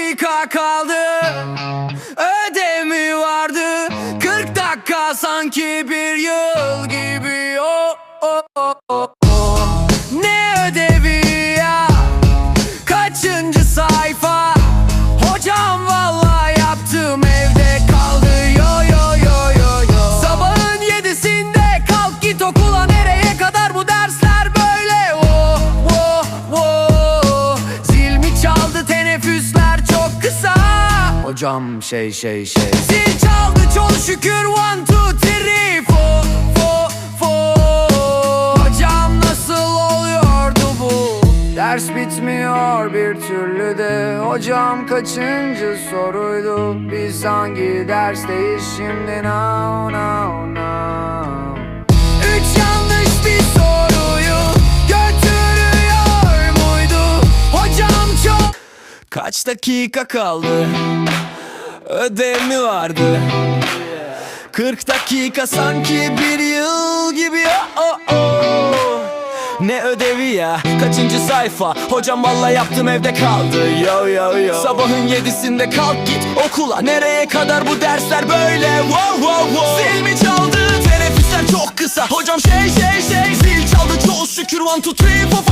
dakika kaldı, ödev mi vardı? 40 dakika sanki bir yıl gibi. Oh, oh, oh, oh, oh. Ne ödevi ya? Kaçıncı sayfa? Hocam vallahi yaptım, evde kaldı. Yo yo yo yo yo. Sabahın 7'sinde kalk git okula, nereye kadar bu dersler böyle? Oh oh oh. Zil mi çaldı, teneffüsler çok kısa. Hocam şey Zil çaldı çok şükür, 1, 2, 3, 4. Hocam nasıl oluyordu bu? Ders bitmiyor bir türlü de. Hocam kaçıncı soruydu? Biz hangi dersteyiz şimdi? Now. 3 yanlış bir soruyu götürüyor muydu? Hocam çok... Kaç dakika kaldı? Ödev mi vardı? 40 dakika sanki bir yıl gibi. Oh, oh, oh. Ne ödevi ya? Kaçıncı sayfa? Hocam vallahi yaptım, evde kaldı. Yo yo yo. Sabahın 7'sinde kalk git okula, nereye kadar bu dersler böyle? Wow wow wow. Zil mi çaldı? Teneffüsler çok kısa. Hocam şey Zil çaldı çok şükür, 1, 2, 3, 4.